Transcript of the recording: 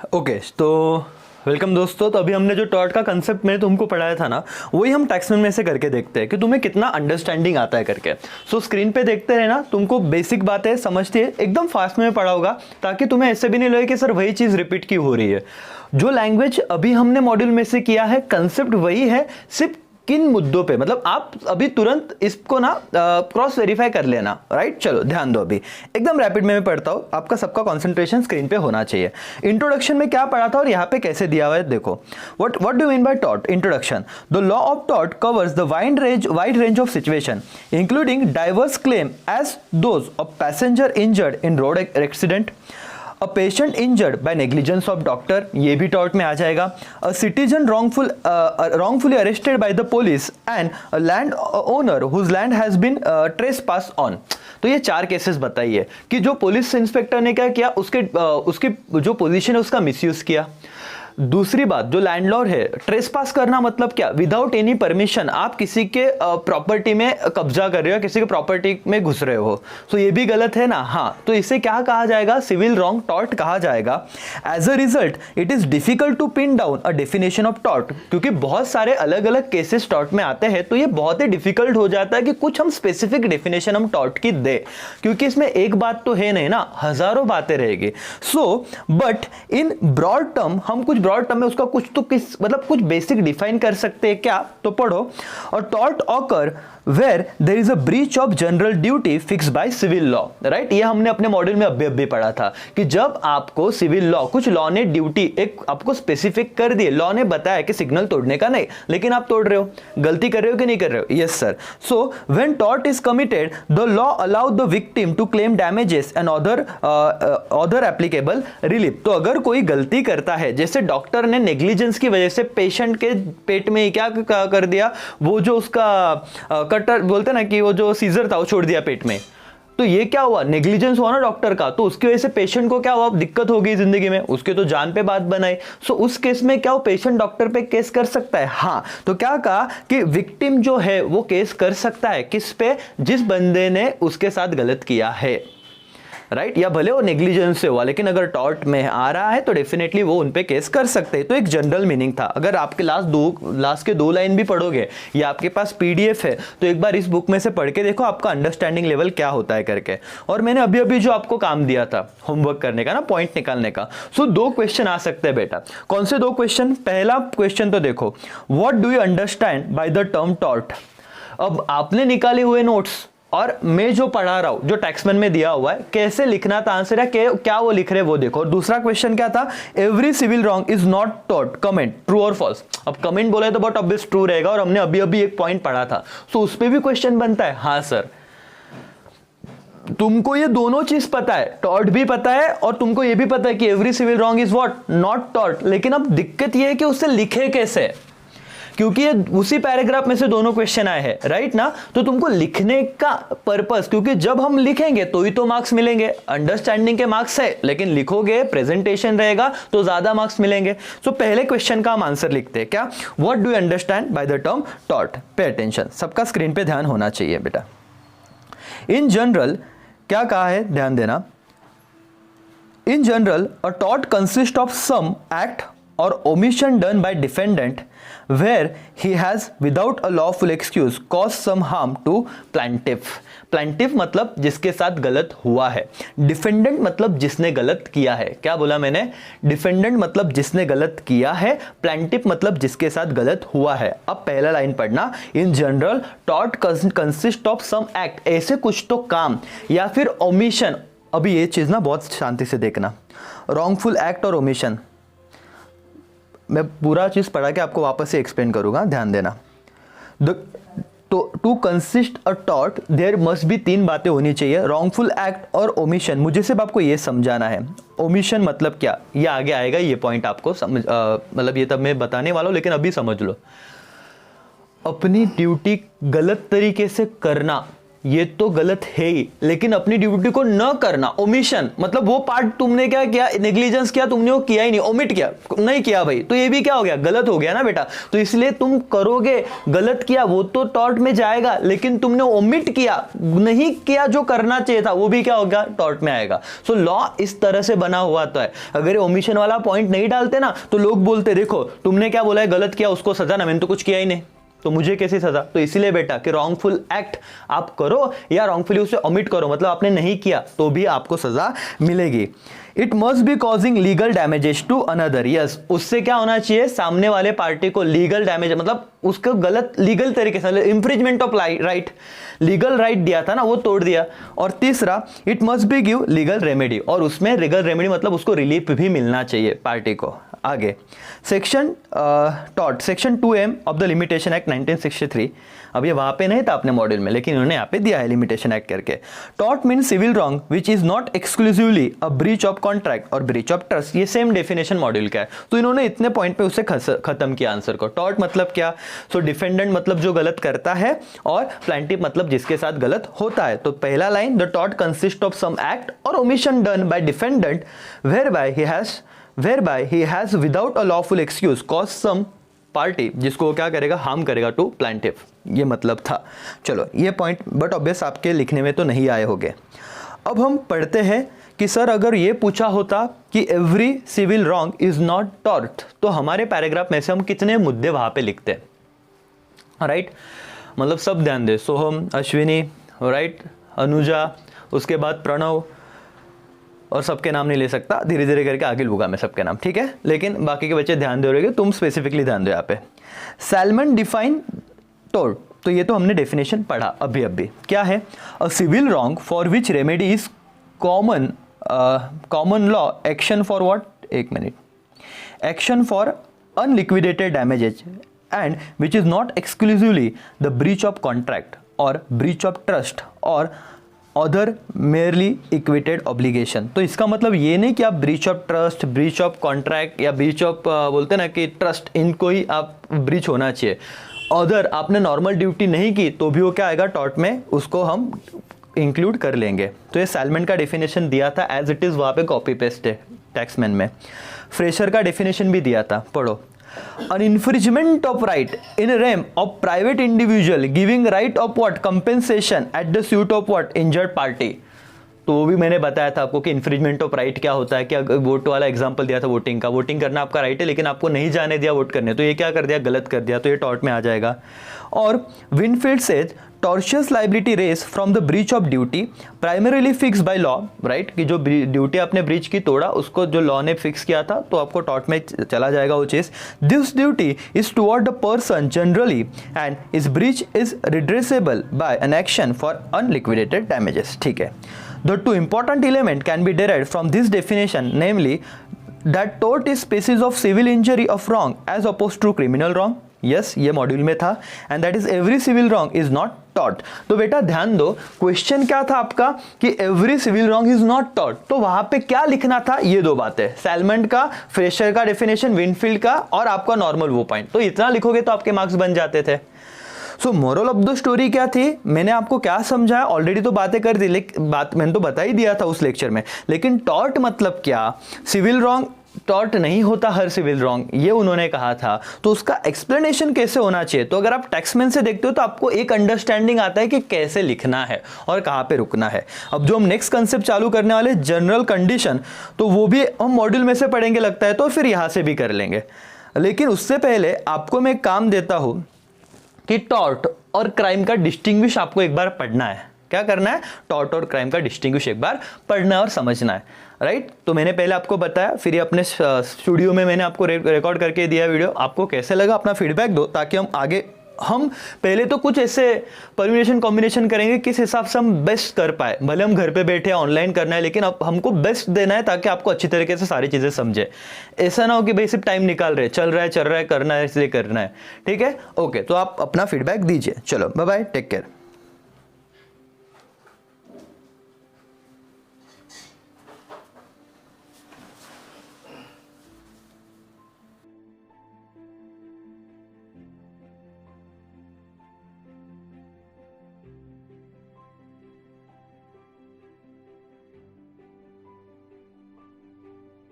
Okay तो welcome दोस्तों। तो अभी हमने जो टॉर्ट का कंसेप्ट में तुमको पढ़ाया था ना, वही हम टैक्समैन में से करके देखते हैं कि तुम्हें कितना अंडरस्टैंडिंग आता है करके। सो स्क्रीन पे देखते रहना, तुमको बेसिक बातें समझती है एकदम फास्ट में पढ़ा होगा, ताकि तुम्हें ऐसे भी नहीं लगे कि सर वही चीज़ रिपीट की हो रही है। जो लैंग्वेज अभी हमने मॉड्यूल में से किया है, कंसेप्ट वही है, सिर्फ किन मुद्दों पे, मतलब आप अभी तुरंत इसको ना क्रॉस वेरीफाई कर लेना। राइट, चलो ध्यान दो। अभी एकदम रैपिड में मैं पढ़ता हूँ, आपका सबका कंसंट्रेशन स्क्रीन पे होना चाहिए। इंट्रोडक्शन में क्या पढ़ा था और यहाँ पे कैसे दिया हुआ है देखो। What do mean by tort? Introduction: the law of tort covers the wide range of situation including diverse claim as those of passenger injured in road accident, a patient injured by negligence of doctor, ये भी tort में आ जाएगा, a citizen wrongfully arrested by the police and a land owner whose land has been trespass on. तो ये चार cases बताइए कि जो पुलिस इंस्पेक्टर ने क्या किया, उसकी जो पोजीशन है उसका मिसयूज किया। दूसरी बात, जो लैंडलॉर्ड है, ट्रेसपास करना मतलब क्या? विदाउट एनी परमिशन आप किसी के प्रॉपर्टी में कब्जा कर रहे हो, किसी के प्रॉपर्टी में घुस रहे हो, तो ये भी गलत है ना। हाँ, तो इसे क्या कहा जाएगा? सिविल रॉन्ग टॉर्ट कहा जाएगा। As a result it is difficult to pin down a definition of tort, क्योंकि बहुत सारे अलग अलग केसेस टॉर्ट में आते हैं, तो ये बहुत ही डिफिकल्ट हो जाता है कि कुछ हम स्पेसिफिक डेफिनेशन हम टॉर्ट की दे, क्योंकि इसमें एक बात तो है नहीं ना, हजारों बातें रहेगी। So but in broad term, हम कुछ ब्रॉड टर्म में उसका कुछ तो मतलब कुछ बेसिक डिफाइन कर सकते हैं क्या? तो पढ़ो। और tort occur where there is a breach of general duty fix by civil law. Right, ये हमने अपने मॉड्यूल में अभी पढ़ा था कि जब आपको सिविल लॉ, कुछ लॉ ने ड्यूटी एक आपको स्पेसिफिक कर दी, लॉ ने बताया कि सिग्नल तोड़ने का नहीं, लेकिन आप तोड़ रहे हो, गलती कर रहे हो कि नहीं कर रहे हो? Yes sir. So when tort is committed the law allow the victim to claim damages and other applicable relief. तो अगर कोई गलती करता है, जैसे डॉक्टर ने नेग्लिजेंस की वजह से पेशेंट के पेट में क्या कर दिया, वो जो उसका कटर बोलते ना कि वो जो सीजर था वो छोड़ दिया पेट में, तो ये क्या हुआ? नेग्लिजेंस हुआ ना डॉक्टर का, तो उसकी वजह से पेशेंट को क्या हुआ? दिक्कत हो गई जिंदगी में, उसके तो जान पे बात बनाई। सो उस केस में क्या वो पेशेंट डॉक्टर पे केस कर सकता है? हाँ। तो क्या कहा कि विक्टिम जो है वो केस कर सकता है, किस पे? जिस बंदे ने उसके साथ गलत किया है। राइट, या भले वो नेग्लिजेंस से हुआ, लेकिन अगर टॉर्ट में आ रहा है तो डेफिनेटली वो उन पे केस कर सकते हैं। तो एक जनरल मीनिंग था। अगर आपके लास्ट के 2 लाइन भी पढ़ोगे या आपके पास पीडीएफ है, तो एक बार इस बुक में से पढ़ के देखो आपका अंडरस्टैंडिंग लेवल क्या होता है करके। और मैंने अभी जो आपको काम दिया था होमवर्क करने का ना, पॉइंट निकालने का, सो 2 क्वेश्चन आ सकते हैं बेटा। कौन से 2 क्वेश्चन? पहला क्वेश्चन तो देखो, what do you understand by the term tort. अब आपने निकाले हुए नोट्स और मैं जो पढ़ा रहा हूं, जो टैक्समैन में दिया हुआ है, कैसे लिखना था आंसर है, क्या वो लिख रहे वो देखो। और दूसरा क्वेश्चन क्या था? Every civil wrong is not tort, comment true और फॉल्स। अब कमेंट बोला है तो बहुत ऑब्वियस ट्रू रहेगा, और हमने अभी एक पॉइंट पढ़ा था, सो उस पर भी क्वेश्चन बनता है। हाँ सर, तुमको ये दोनों चीज पता है, टॉर्ट भी पता है और तुमको ये भी पता है कि every civil wrong is what? Not tort. लेकिन अब दिक्कत ये है कि उसे लिखे कैसे, क्योंकि ये उसी पैराग्राफ में से दोनों क्वेश्चन आए हैं। राइट ना, तो तुमको लिखने का पर्पस, क्योंकि जब हम लिखेंगे तो ही तो मार्क्स मिलेंगे। अंडरस्टैंडिंग के मार्क्स है, लेकिन लिखोगे, प्रेजेंटेशन रहेगा तो ज्यादा मार्क्स मिलेंगे। सो पहले क्वेश्चन का हम आंसर लिखते हैं। क्या? What do you understand by the term tort? Pay attention, सबका स्क्रीन पे ध्यान होना चाहिए बेटा। इन जनरल क्या कहा है, ध्यान देना। In general a tort consist of some act or omission done by defendant where he has without a lawful excuse caused some harm to plaintiff. plaintiff मतलब जिसके साथ गलत हुआ है, डिफेंडेंट मतलब जिसने गलत किया है। क्या बोला मैंने? डिफेंडेंट मतलब जिसने गलत किया है, प्लेंटिफ मतलब जिसके साथ गलत हुआ है। अब पहला लाइन पढ़ना, in general tort consist of some act, ऐसे कुछ तो काम या फिर ओमिशन। अभी ये चीज ना बहुत शांति से देखना, रॉन्गफुल एक्ट और ओमिशन, मैं पूरा चीज पढ़ा के आपको वापस से एक्सप्लेन करूंगा, ध्यान देना। To consist a tort there must भी 3 बातें होनी चाहिए, रॉन्गफुल एक्ट और ओमिशन। मुझे सिर्फ आपको ये समझाना है, ओमिशन मतलब क्या, ये आगे आएगा, ये पॉइंट आपको समझ मतलब ये तब मैं बताने वाला हूं, लेकिन अभी समझ लो। अपनी ड्यूटी गलत तरीके से करना, ये तो गलत है ही, लेकिन अपनी ड्यूटी को न करना, ओमिशन, मतलब वो पार्ट तुमने क्या किया, नेग्लिजेंस किया, तुमने वो किया ही नहीं, ओमिट किया, नहीं किया भाई, तो ये भी क्या हो गया, गलत हो गया ना बेटा। तो इसलिए तुम करोगे, गलत किया वो तो टॉर्ट में जाएगा, लेकिन तुमने ओमिट किया, नहीं किया जो करना चाहिए था, वो भी क्या होगा, टॉर्ट में आएगा। सो लॉ इस तरह से बना हुआ तो है। अगर ओमिशन वाला पॉइंट नहीं डालते ना तो लोग बोलते देखो तुमने क्या बोला है, गलत किया उसको सजा ना, मैंने तो कुछ किया ही नहीं, तो मुझे कैसी सजा। तो इसीलिए बेटा कि रॉन्गफुल एक्ट आप करो या रॉन्गफुली उसे ओमिट करो, मतलब आपने नहीं किया तो भी आपको सजा मिलेगी। It must be causing legal damages to another, yes, उससे क्या होना चाहिए, सामने वाले पार्टी को लीगल डैमेज, मतलब उसको गलत लीगल तरीके से, इंफ्रिजमेंट ऑफ राइट, लीगल राइट दिया था ना वो तोड़ दिया। और तीसरा, it must B give legal remedy, और उसमें लीगल रेमेडी मतलब उसको रिलीफ भी मिलना चाहिए पार्टी को। आगे section taught section 2M of the limitation act 1963, अब ये वहां पे नहीं था अपने मॉड्यूल में, लेकिन इन्होंने यहाँ पे दिया है लिमिटेशन एक्ट करके। टॉट mean civil wrong which is not exclusively a breach of contract और ब्रीच ऑफ ट्रस्ट, ये सेम डेफिनेशन मॉड्यूल का है, तो इन्होंने इतने पॉइंट पे उसे खत्म किया आंसर को। टॉट मतलब क्या, सो डिफेंडेंट मतलब जो गलत करता है, और प्लांटिफ मतलब जिसके साथ गलत होता है। तो पहला लाइन, द टॉट consist of some act or omission done by defendant whereby he has without a lawful excuse caused some party, जिसको वो क्या करेगा, हार्म करेगा टू प्लांटिफ, ये मतलब था। चलो ये पॉइंट बट ऑब्वियस आपके लिखने में तो नहीं आए होंगे। अब हम पढ़ते हैं कि सर अगर ये पूछा होता कि every civil wrong is not tort, तो हमारे पैराग्राफ में से हम कितने मुद्दे वहां पे लिखते हैं, राइट, मतलब सब ध्यान दे, सोहम, अश्विनी, राइट, अनुजा, उसके बाद प्रणव, और सबके नाम नहीं ले सकता, धीरे धीरे करके आगे लूंगा मैं सबके नाम, ठीक है, लेकिन बाकी के बच्चे ध्यान दे रहे, तुम स्पेसिफिकली ध्यान दो यहाँ पे। सैलमन डिफाइन टोर्ट, तो ये तो हमने डेफिनेशन पढ़ा अभी क्या है, a civil wrong for which remedy is common law action for what, एक मिनट, action for unliquidated damages and which is not exclusively the breach of contract और breach of trust or other merely equated obligation. तो इसका मतलब ये नहीं कि आप breach of trust, breach of contract या ब्रीच ऑफ बोलते ना कि ट्रस्ट, इनको ही आप ब्रीच होना चाहिए। अदर आपने नॉर्मल ड्यूटी नहीं की तो भी वो क्या आएगा, टॉर्ट में उसको हम इंक्लूड कर लेंगे। तो ये सैलमन का डेफिनेशन दिया था एज इट इज़, वहाँ पे कॉपी पेस्ट है टैक्समैन में। फ्रेशर का डेफिनेशन भी दिया था, पढ़ो। An infringement of right in a realm of private individual giving right of what compensation at the suit of what injured party। तो वो भी मैंने बताया था आपको कि इन्फ्रिजमेंट ऑफ राइट क्या होता है, कि वोट वाला एग्जांपल दिया था वोटिंग का, वोटिंग करना आपका राइट है लेकिन आपको नहीं जाने दिया वोट करने, तो ये क्या कर दिया, गलत कर दिया, तो ये टॉर्ट में आ जाएगा। और Winfield says tortious liability arises from the breach of duty primarily fixed by law, right, कि जो ड्यूटी आपने ब्रीच की तोड़ा उसको जो लॉ ने फिक्स किया था तो आपको टॉर्ट में चला जाएगा वो चीज। This duty is toward the person generally and is breach is redressable by an action for unliquidated damages, ठीक है। The two important elements can be derived from this definition, namely that tort is species of civil injury of wrong as opposed to criminal wrong. Yes, ये module में था, and that is every civil wrong is not tort। तो बेटा ध्यान दो, question क्या था आपका कि every civil wrong is not tort, तो वहां पे क्या लिखना था, ये दो बातें, सैलमन का, फ्रेशर का डेफिनेशन, विनफील्ड का, और आपका नॉर्मल वो पॉइंट। तो इतना लिखोगे तो आपके मार्क्स बन जाते थे। सो मोरल ऑफ द स्टोरी क्या थी, मैंने आपको क्या समझाया, ऑलरेडी तो बातें कर दी, बात मैंने तो बता ही दिया था उस लेक्चर में, लेकिन टॉर्ट मतलब क्या, सिविल रॉन्ग टॉर्ट नहीं होता हर सिविल रॉन्ग, ये उन्होंने कहा था, तो उसका एक्सप्लेनेशन कैसे होना चाहिए। तो अगर आप टैक्समैन से देखते हो तो आपको एक अंडरस्टैंडिंग आता है कि कैसे लिखना है और कहाँ पे रुकना है। अब जो हम नेक्स्ट कंसेप्ट चालू करने वाले जनरल कंडीशन, तो वो भी हम मॉड्यूल में से पढ़ेंगे लगता है, तो फिर यहाँ से भी कर लेंगे। लेकिन उससे पहले आपको मैं काम देता हूँ कि टॉर्ट और क्राइम का डिस्टिंग्विश आपको एक बार पढ़ना है। क्या करना है, टॉर्ट और क्राइम का डिस्टिंग्विश एक बार पढ़ना और समझना है, राइट। तो मैंने पहले आपको बताया, फिर ये अपने स्टूडियो में मैंने आपको रिकॉर्ड करके दिया वीडियो, आपको कैसे लगा अपना फीडबैक दो, ताकि हम आगे, हम पहले तो कुछ ऐसे परम्यूटेशन कॉम्बिनेशन करेंगे किस हिसाब से हम बेस्ट कर पाए, भले हम घर पे बैठे ऑनलाइन करना है, लेकिन अब हमको बेस्ट देना है ताकि आपको अच्छी तरीके से सारी चीजें समझे। ऐसा ना हो कि भाई सिर्फ टाइम निकाल रहे, चल रहा है करना है, इसलिए करना है, ठीक है, ओके। तो आप अपना फीडबैक दीजिए। चलो बाय बाय, टेक केयर।